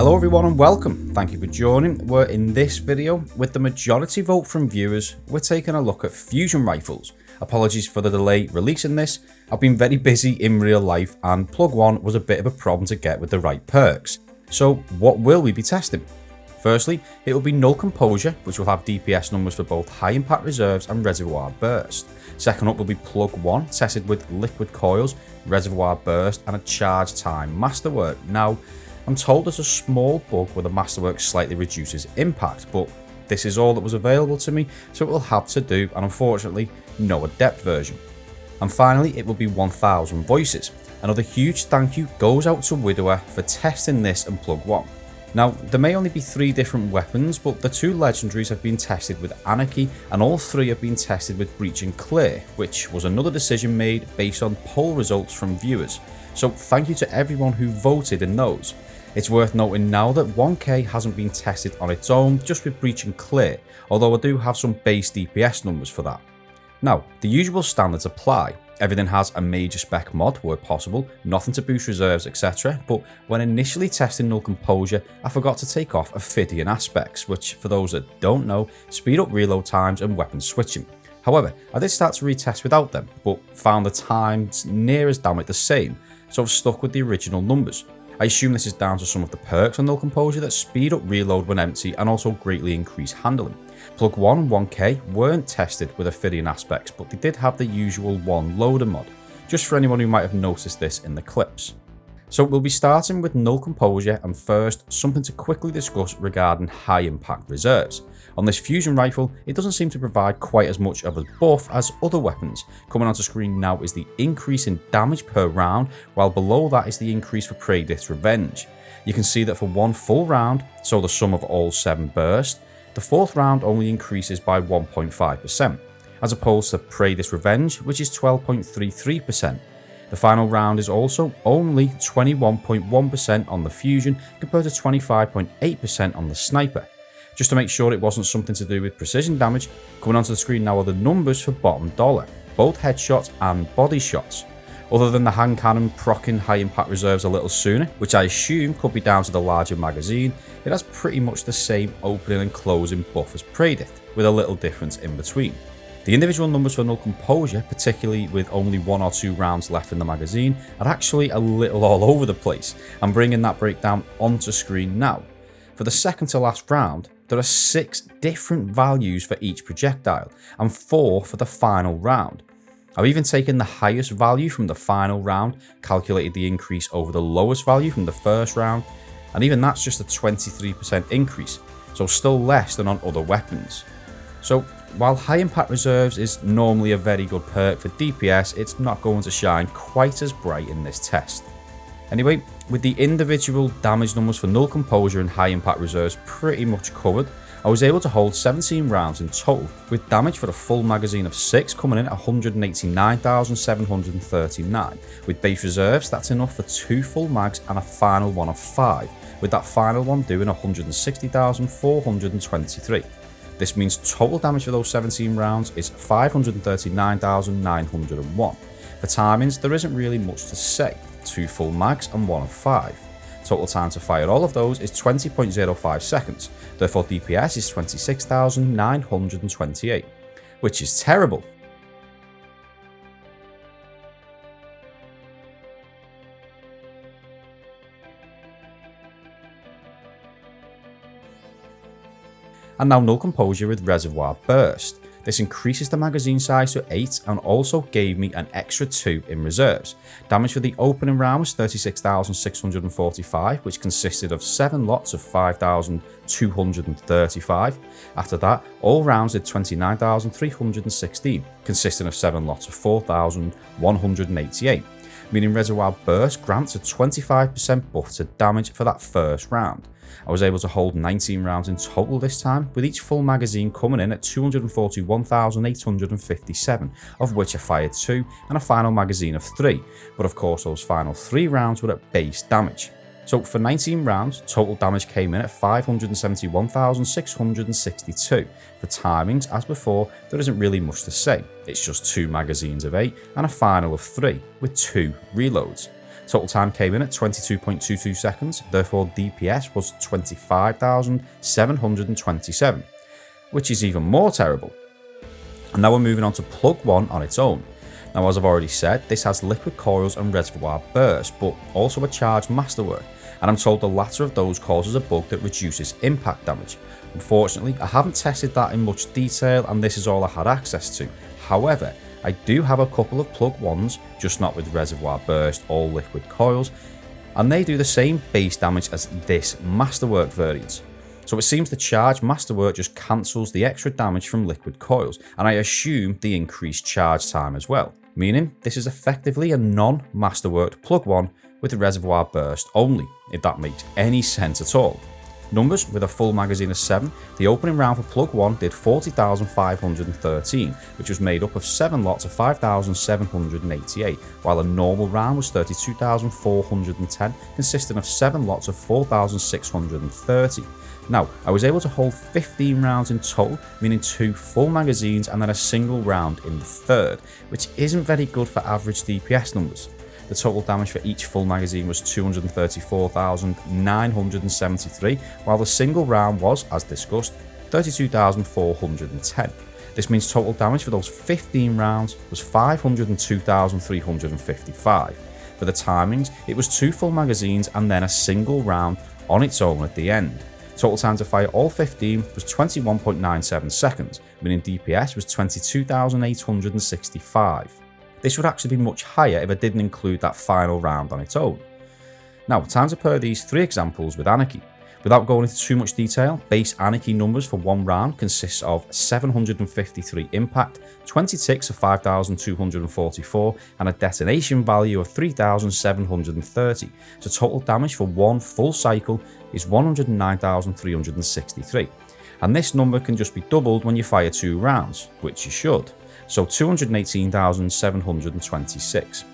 Hello everyone and welcome. Thank you for joining. We're in this video, with the majority vote from viewers, we're taking a look at fusion rifles. Apologies for the delay releasing this. I've been very busy in real life and plug 1 was a bit of a problem to get with the right perks. So what will we be testing? Firstly, it will be Null Composure, which will have DPS numbers for both high impact reserves and Reservoir Burst. Second up will be plug 1, tested with liquid coils, Reservoir Burst and a charge time masterwork. Now, I'm told there's a small bug where the masterwork slightly reduces impact, but this is all that was available to me, so it will have to do, and unfortunately, no adept version. And finally, it will be 1000 voices. Another huge thank you goes out to Widower for testing this and plug 1. Now, there may only be 3 different weapons, but the 2 legendaries have been tested with Anarchy, and all 3 have been tested with Breach and Clear, which was another decision made based on poll results from viewers. So thank you to everyone who voted in those. It's worth noting now that 1K hasn't been tested on its own, just with Breach and Clear, although I do have some base DPS numbers for that. Now, the usual standards apply. Everything has a major spec mod where possible, nothing to boost reserves, etc. But when initially testing Null Composure, I forgot to take off Ophidian aspects, which, for those that don't know, speed up reload times and weapon switching. However, I did start to retest without them, but found the times near as damn it the same, so I've stuck with the original numbers. I assume this is down to some of the perks on Null Composure that speed up reload when empty and also greatly increase handling. Plug 1 and 1K weren't tested with Ophidian aspects, but they did have the usual 1 loader mod, just for anyone who might have noticed this in the clips. So we'll be starting with Null Composure, and first, something to quickly discuss regarding high impact reserves. On this fusion rifle, it doesn't seem to provide quite as much of a buff as other weapons. Coming onto screen now is the increase in damage per round, while below that is the increase for Praedyth's Revenge. You can see that for 1 full round, so the sum of all 7 burst, the 4th round only increases by 1.5%, as opposed to Praedyth's Revenge, which is 12.33%. The final round is also only 21.1% on the fusion compared to 25.8% on the sniper. Just to make sure it wasn't something to do with precision damage, coming onto the screen now are the numbers for bottom dollar, both headshots and body shots. Other than the hand cannon proccing high impact reserves a little sooner, which I assume could be down to the larger magazine, it has pretty much the same opening and closing buff as Praedyth, with a little difference in between. The individual numbers for Null Composure, particularly with only 1 or 2 rounds left in the magazine, are actually a little all over the place. I'm bringing that breakdown onto screen now. For the second to last round, there are 6 different values for each projectile, and 4 for the final round. I've even taken the highest value from the final round, calculated the increase over the lowest value from the first round, and even that's just a 23% increase, so still less than on other weapons. So, while high impact reserves is normally a very good perk for DPS, it's not going to shine quite as bright in this test. Anyway, with the individual damage numbers for Null Composure and high impact reserves pretty much covered, I was able to hold 17 rounds in total, with damage for a full magazine of 6 coming in at 189,739. With base reserves, that's enough for 2 full mags and a final one of 5, with that final one doing 160,423. This means total damage for those 17 rounds is 539,901. For timings, there isn't really much to say, 2 full mags and 1 of 5. Total time to fire all of those is 20.05 seconds, therefore DPS is 26,928, which is terrible. And now Null Composure with Reservoir Burst. This increases the magazine size to 8 and also gave me an extra 2 in reserves. Damage for the opening round was 36,645, which consisted of 7 lots of 5,235. After that, all rounds did 29,316, consisting of 7 lots of 4,188, meaning Reservoir Burst grants a 25% buff to damage for that first round. I was able to hold 19 rounds in total this time, with each full magazine coming in at 241,857, of which I fired 2 and a final magazine of 3, but of course those final 3 rounds were at base damage. So for 19 rounds, total damage came in at 571,662. For timings, as before, there isn't really much to say. It's just 2 magazines of 8 and a final of 3, with 2 reloads. Total time came in at 22.22 seconds, therefore DPS was 25,727, which is even more terrible. And now we're moving on to plug 1 on its own. Now, as I've already said, this has liquid coils and reservoir burst, but also a charged masterwork, and I'm told the latter of those causes a bug that reduces impact damage. Unfortunately, I haven't tested that in much detail, and this is all I had access to. However, I do have a couple of plug 1s, just not with reservoir burst or liquid coils, and they do the same base damage as this masterwork variant. So it seems the charge masterwork just cancels the extra damage from liquid coils, and I assume the increased charge time as well, meaning this is effectively a non-masterworked plug 1 with the reservoir burst only, if that makes any sense at all. Numbers with a full magazine of 7, the opening round for plug 1 did 40,513, which was made up of 7 lots of 5,788, while a normal round was 32,410, consisting of 7 lots of 4,630. Now, I was able to hold 15 rounds in total, meaning 2 full magazines and then a single round in the third, which isn't very good for average DPS numbers. The total damage for each full magazine was 234,973, while the single round was, as discussed, 32,410. This means total damage for those 15 rounds was 502,355. For the timings, it was 2 full magazines and then a single round on its own at the end. Total time to fire all 15 was 21.97 seconds, meaning DPS was 22,865. This would actually be much higher if I didn't include that final round on its own. Now, time to pair these 3 examples with Anarchy. Without going into too much detail, base Anarchy numbers for one round consists of 753 impact, 20 ticks of 5,244, and a detonation value of 3,730. So total damage for one full cycle is 109,363. And this number can just be doubled when you fire 2 rounds, which you should. So 218,726.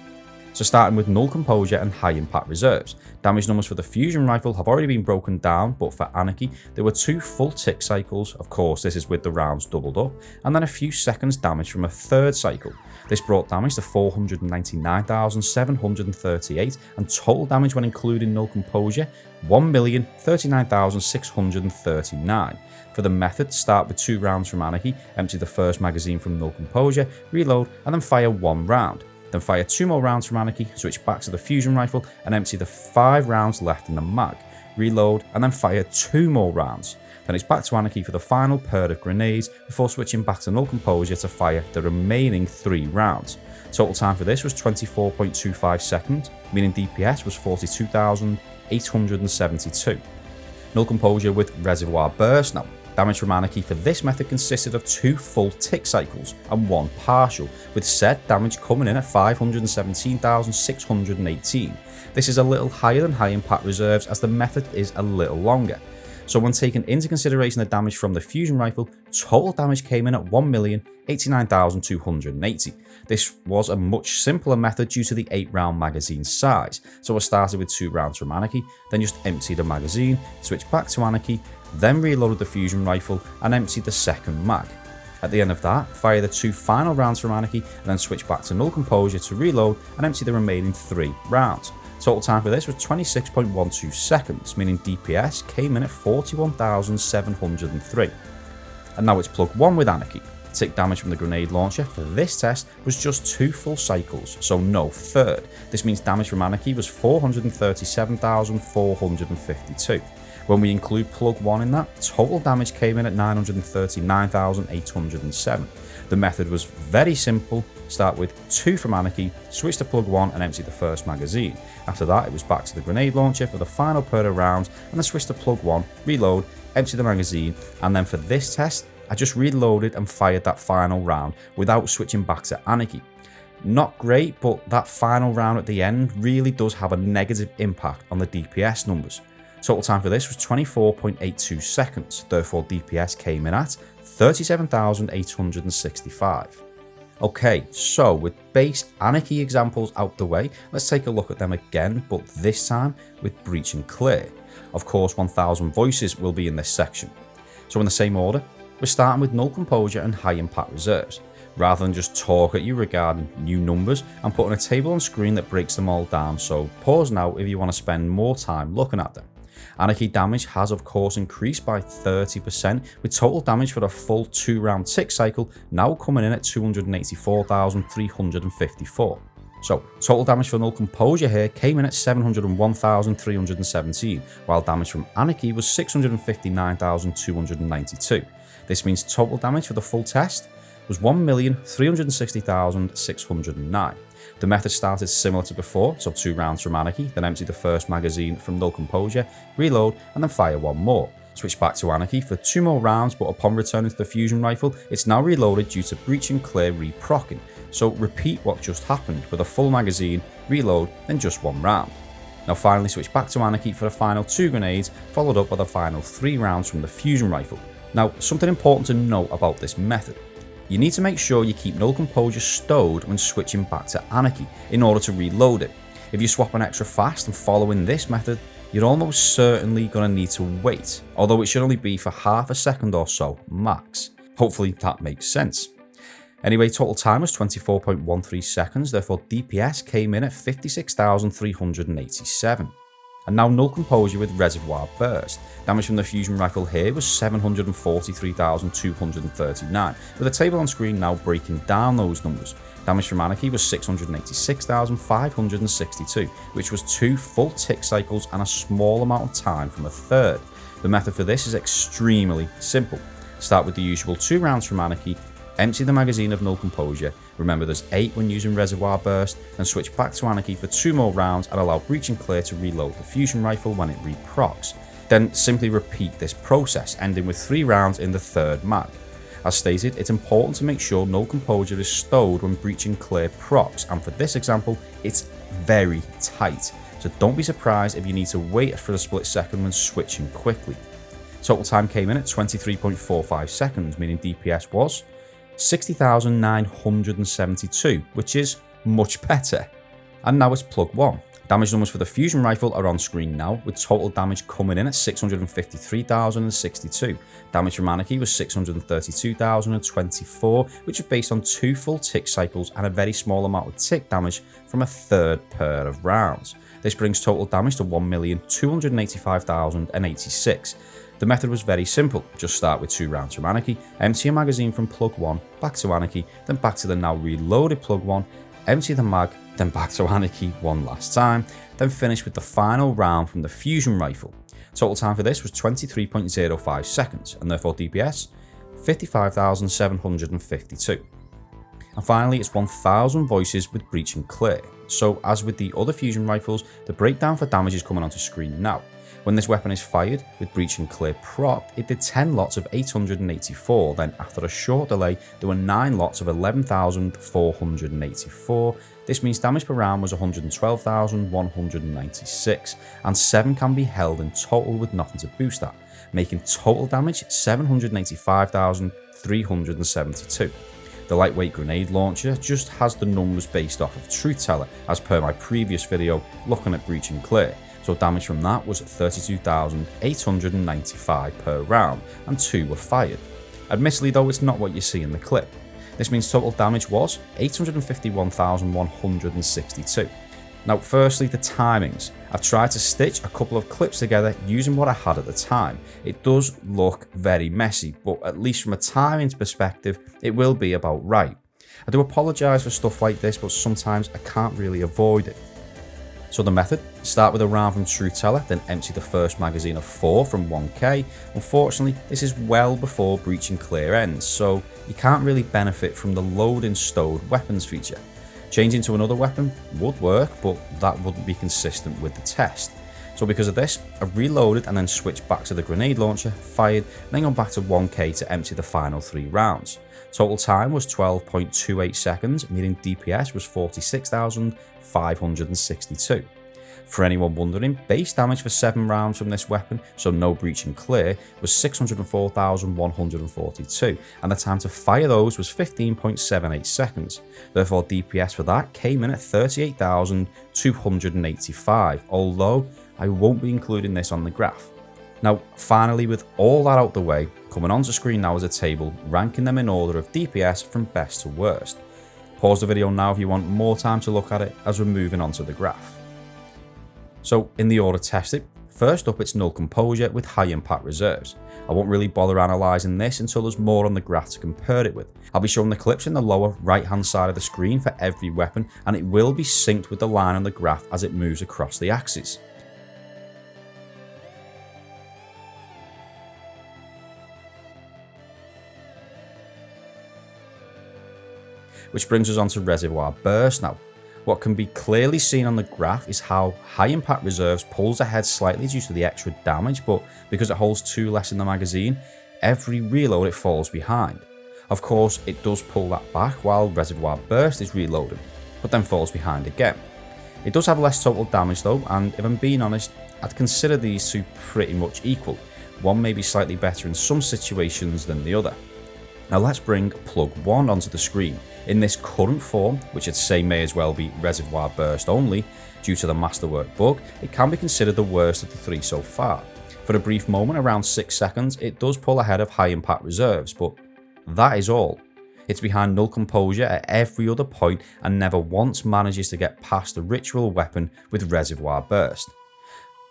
So starting with Null Composure and High Impact Reserves. Damage numbers for the Fusion Rifle have already been broken down, but for Anarchy, there were 2 full tick cycles, of course this is with the rounds doubled up, and then a few seconds damage from a 3rd cycle. This brought damage to 499,738, and total damage when including Null Composure, 1,039,639. For the method, start with 2 rounds from Anarchy, empty the first magazine from Null Composure, reload, and then fire 1 round. Then fire 2 more rounds from Anarchy, switch back to the Fusion Rifle, and empty the 5 rounds left in the mag. Reload, and then fire 2 more rounds. Then it's back to Anarchy for the final pair of grenades, before switching back to Null Composure to fire the remaining 3 rounds. Total time for this was 24.25 seconds, meaning DPS was 42,872. Null Composure with Reservoir Burst. Now, damage from Anarchy for this method consisted of 2 full tick cycles and 1 partial, with said damage coming in at 517,618. This is a little higher than High Impact Reserves as the method is a little longer. So when taking into consideration the damage from the Fusion Rifle, total damage came in at 1,089,280. This was a much simpler method due to the 8 round magazine size. So I started with 2 rounds from Anarchy, then just emptied the magazine, switched back to Anarchy, then reloaded the Fusion Rifle and emptied the second mag. At the end of that, fire the 2 final rounds from Anarchy and then switch back to Null Composure to reload and empty the remaining 3 rounds. Total time for this was 26.12 seconds, meaning DPS came in at 41,703. And now it's plug 1 with Anarchy. Tick damage from the grenade launcher for this test was just 2 full cycles, so no third. This means damage from Anarchy was 437,452. When we include plug 1 in that, total damage came in at 939,807. The method was very simple. Start with 2 from Anarchy, switch to plug 1 and empty the first magazine. After that, it was back to the grenade launcher for the final pair of rounds and then switch to plug 1, reload, empty the magazine, and then for this test, I just reloaded and fired that final round without switching back to Anarchy. Not great, but that final round at the end really does have a negative impact on the DPS numbers. Total time for this was 24.82 seconds, therefore DPS came in at 37,865. Okay, so with base Anarchy examples out the way, let's take a look at them again, but this time with Breach and Clear. Of course, 1000 voices will be in this section. So in the same order, we're starting with Null Composure and High Impact Reserves. rather than just talk at you regarding new numbers. I'm putting a table on screen that breaks them all down, so pause now if you want to spend more time looking at them. Anarchy damage has of course increased by 30%, with total damage for the full 2-round tick cycle now coming in at 284,354. So total damage for Null Composure here came in at 701,317, while damage from Anarchy was 659,292. This means total damage for the full test was 1,360,609. The method started similar to before, so 2 rounds from Anarchy, then empty the first magazine from Null Composure, reload, and then fire 1 more. Switch back to Anarchy for 2 more rounds, but upon returning to the Fusion Rifle, it's now reloaded due to breach and clear re-procking. So repeat what just happened with a full magazine, reload, then just 1 round. Now finally switch back to Anarchy for the final 2 grenades, followed up by the final 3 rounds from the Fusion Rifle. Now something important to note about this method. You need to make sure you keep Null Composure stowed when switching back to Anarchy in order to reload it. If you swap an extra fast and following this method, you're almost certainly going to need to wait, although it should only be for half a second or so max. Hopefully that makes sense. Anyway, total time was 24.13 seconds, therefore DPS came in at 56,387. And now Null Composure with Reservoir Burst. Damage from the Fusion Rifle here was 743,239, with a table on screen now breaking down those numbers. Damage from Anarchy was 686,562, which was 2 full tick cycles and a small amount of time from a third. The method for this is extremely simple. Start with the usual 2 rounds from Anarchy, empty the magazine of Null Composure, remember there's 8 when using Reservoir Burst, and switch back to Anarchy for 2 more rounds and allow breach and clear to reload the Fusion Rifle when it reprocs. Then simply repeat this process, ending with 3 rounds in the 3rd mag. As stated, it's important to make sure Null Composure is stowed when breach and clear procs, and for this example, it's very tight, so don't be surprised if you need to wait for a split second when switching quickly. Total time came in at 23.45 seconds, meaning DPS was 60,972, which is much better. And now it's plug 1. Damage numbers for the Fusion Rifle are on screen now, with total damage coming in at 653,062. Damage from Anarchy was 632,024, which is based on 2 full tick cycles and a very small amount of tick damage from a 3rd pair of rounds. This brings total damage to 1,285,086. The method was very simple, just start with 2 rounds from Anarchy, empty a magazine from plug 1, back to Anarchy, then back to the now reloaded plug 1, empty the mag, then back to Anarchy one last time, then finish with the final round from the Fusion Rifle. Total time for this was 23.05 seconds, and therefore DPS 55,752. And finally, it's 1,000 voices with breach and clear. So as with the other Fusion Rifles, the breakdown for damage is coming onto screen now. When this weapon is fired with breach and clear proc, it did 10 lots of 884, then after a short delay, there were 9 lots of 11,484. This means damage per round was 112,196, and 7 can be held in total with nothing to boost that, making total damage 785,372. The lightweight grenade launcher just has the numbers based off of Truth Teller, as per my previous video looking at breach and clear. So damage from that was 32,895 per round, and 2 were fired. Admittedly though, it's not what you see in the clip. This means total damage was 851,162. Now firstly, the timings. I've tried to stitch a couple of clips together using what I had at the time. It does look very messy, but at least from a timings perspective, it will be about right. I do apologise for stuff like this, but sometimes I can't really avoid it. So the method, start with a round from Truth Teller, then empty the first magazine of 4 from 1k. Unfortunately, this is well before breach and clear ends, so you can't really benefit from the load in stowed weapons feature. Changing to another weapon would work, but that wouldn't be consistent with the test. So because of this, I've reloaded and then switched back to the grenade launcher, fired, then gone back to 1k to empty the final 3 rounds. Total time was 12.28 seconds, meaning DPS was 46,562. For anyone wondering, base damage for 7 rounds from this weapon, so no breach and clear, was 604,142, and the time to fire those was 15.78 seconds. Therefore DPS for that came in at 38,285, although I won't be including this on the graph. Now, finally, with all that out the way, coming onto screen now is a table ranking them in order of DPS from best to worst. Pause the video now if you want more time to look at it as we're moving on to the graph. So in the order tested, first up it's Null Composure with high impact reserves. I won't really bother analysing this until there's more on the graph to compare it with. I'll be showing the clips in the lower right hand side of the screen for every weapon, and it will be synced with the line on the graph as it moves across the axis. Which brings us on to Reservoir Burst now. What can be clearly seen on the graph is how high impact reserves pulls ahead slightly due to the extra damage, but because it holds 2 less in the magazine, every reload it falls behind. Of course, it does pull that back while Reservoir Burst is reloaded, but then falls behind again. It does have less total damage though, and if I'm being honest, I'd consider these two pretty much equal. One may be slightly better in some situations than the other. Now let's bring plug 1 onto the screen. In this current form, which I'd say may as well be Reservoir Burst only, due to the masterwork bug, it can be considered the worst of the 3 so far. For a brief moment, around 6 seconds, it does pull ahead of high impact reserves, but that is all. It's behind Null Composure at every other point and never once manages to get past the ritual weapon with Reservoir Burst.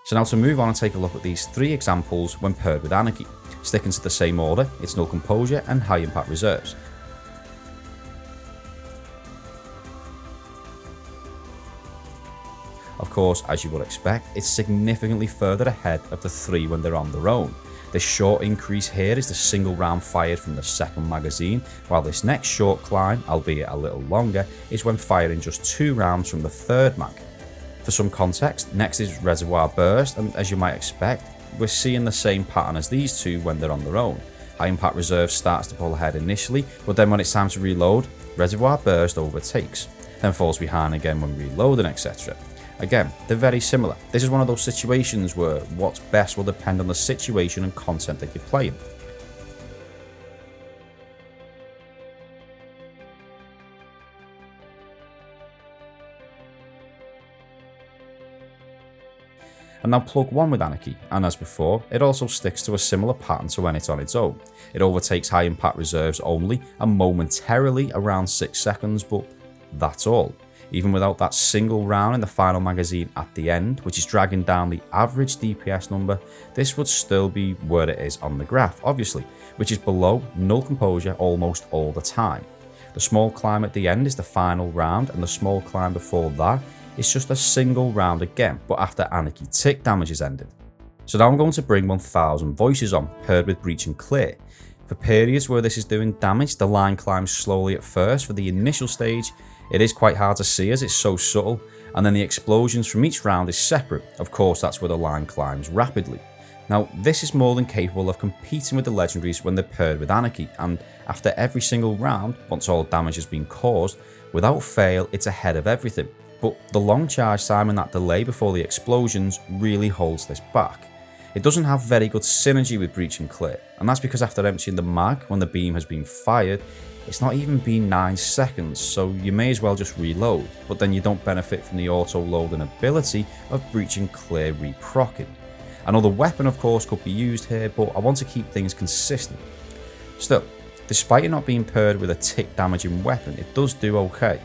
So now to move on and take a look at these 3 examples when paired with Anarchy. Sticking to the same order, it's Null Composure and high impact reserves. Of course, as you would expect, it's significantly further ahead of the 3 when they're on their own. This short increase here is the single round fired from the second magazine, while this next short climb, albeit a little longer, is when firing just 2 rounds from the third mag. For some context, next is Reservoir Burst, and as you might expect, we're seeing the same pattern as these 2 when they're on their own. High impact reserve starts to pull ahead initially, but then when it's time to reload, Reservoir Burst overtakes, then falls behind again when reloading, etc. Again, they're very similar. This is one of those situations where what's best will depend on the situation and content that you're playing. And now plug 1 with Anarchy, and as before, it also sticks to a similar pattern to when it's on its own. It overtakes high impact reserves only and momentarily around 6 seconds, but that's all. Even without that single round in the final magazine at the end, which is dragging down the average DPS number, this would still be where it is on the graph, obviously, which is below Null Composure almost all the time. The small climb at the end is the final round, and the small climb before that is just a single round again, but after Anarchy tick damage is ended. So now I'm going to bring 1000 voices on, paired with Breach and Clear. For periods where this is doing damage, the line climbs slowly at first for the initial stage. It is quite hard to see as it's so subtle, and then the explosions from each round is separate. Of course, that's where the line climbs rapidly. Now, this is more than capable of competing with the legendaries when they're paired with Anarchy, and after every single round, once all damage has been caused, without fail, it's ahead of everything. But the long charge time and that delay before the explosions really holds this back. It doesn't have very good synergy with Breach and Clear, and that's because after emptying the mag when the beam has been fired, it's not even been 9 seconds, so you may as well just reload, but then you don't benefit from the auto-loading ability of Breach and Clear reprocking. Another weapon of course could be used here, but I want to keep things consistent. Still, despite it not being paired with a tick damaging weapon, it does do okay.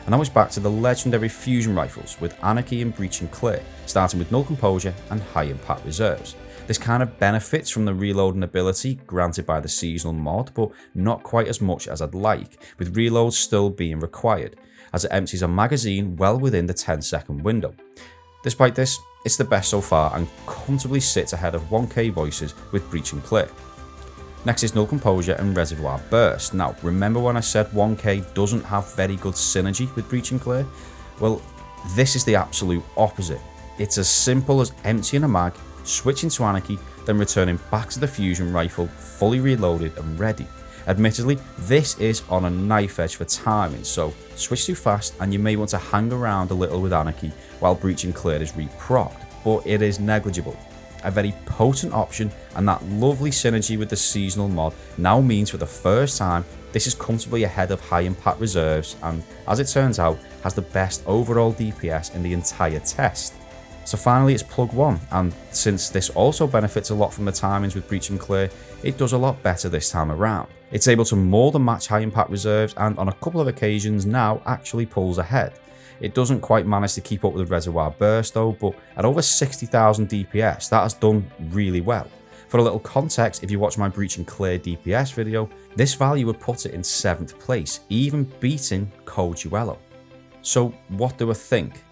And now it's back to the legendary Fusion Rifles with Anarchy and Breach and Clear, starting with Null Composure and high impact reserves. This kind of benefits from the reloading ability granted by the seasonal mod, but not quite as much as I'd like, with reloads still being required, as it empties a magazine well within the 10-second window. Despite this, it's the best so far and comfortably sits ahead of 1k voices with Breach and Clear. Next is Null Composure and Reservoir Burst. Now, remember when I said 1k doesn't have very good synergy with Breach and Clear? Well, this is the absolute opposite. It's as simple as emptying a mag, switching to Anarchy, then returning back to the Fusion Rifle, fully reloaded and ready. Admittedly, this is on a knife edge for timing, so switch too fast and you may want to hang around a little with Anarchy while Breach and Clear is reprocced, but it is negligible. A very potent option, and that lovely synergy with the seasonal mod now means for the first time this is comfortably ahead of high impact reserves and, as it turns out, has the best overall DPS in the entire test. So finally it's plug 1, and since this also benefits a lot from the timings with breach and clear, it does a lot better this time around. It's able to more than match high impact reserves, and on a couple of occasions now actually pulls ahead. It doesn't quite manage to keep up with the Reservoir burst though, but at over 60,000 DPS that has done really well. For a little context, if you watch my breach and clear DPS video, this value would put it in 7th place, even beating Cold Duello. So what do I think?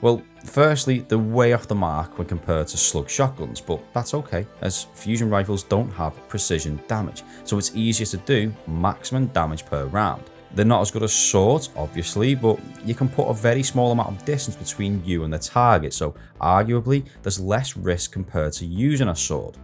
Well, firstly, they're way off the mark when compared to slug shotguns, but that's okay, as fusion rifles don't have precision damage, so it's easier to do maximum damage per round. They're not as good as swords, obviously, but you can put a very small amount of distance between you and the target, so arguably there's less risk compared to using a sword.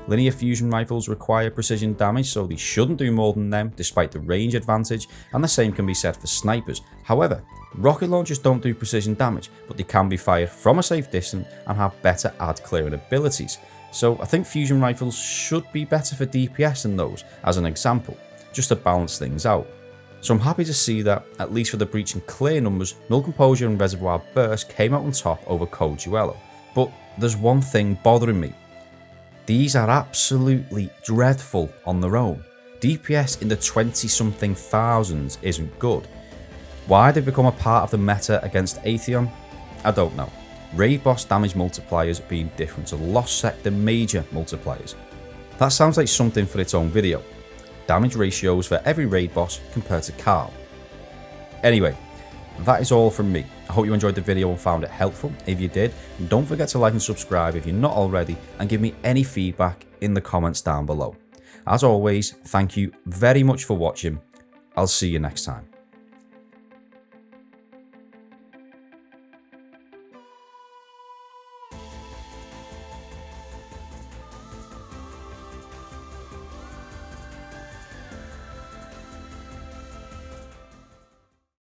Linear fusion rifles require precision damage, so they shouldn't do more than them despite the range advantage, and the same can be said for snipers. However, rocket launchers don't do precision damage, but they can be fired from a safe distance and have better ad clearing abilities. So I think fusion rifles should be better for DPS than those, as an example, just to balance things out. So I'm happy to see that, at least for the breach and clear numbers, Null Composure and Reservoir burst came out on top over Cold Duello. But there's one thing bothering me. These are absolutely dreadful on their own. DPS in the 20-something thousands isn't good. Why they've become a part of the meta against Atheon, I don't know. Raid boss damage multipliers being different to Lost Sector major multipliers. That sounds like something for its own video. Damage ratios for every raid boss compared to Carl. Anyway, that is all from me. I hope you enjoyed the video and found it helpful. If you did, don't forget to like and subscribe if you're not already, and give me any feedback in the comments down below. As always, thank you very much for watching. I'll see you next time.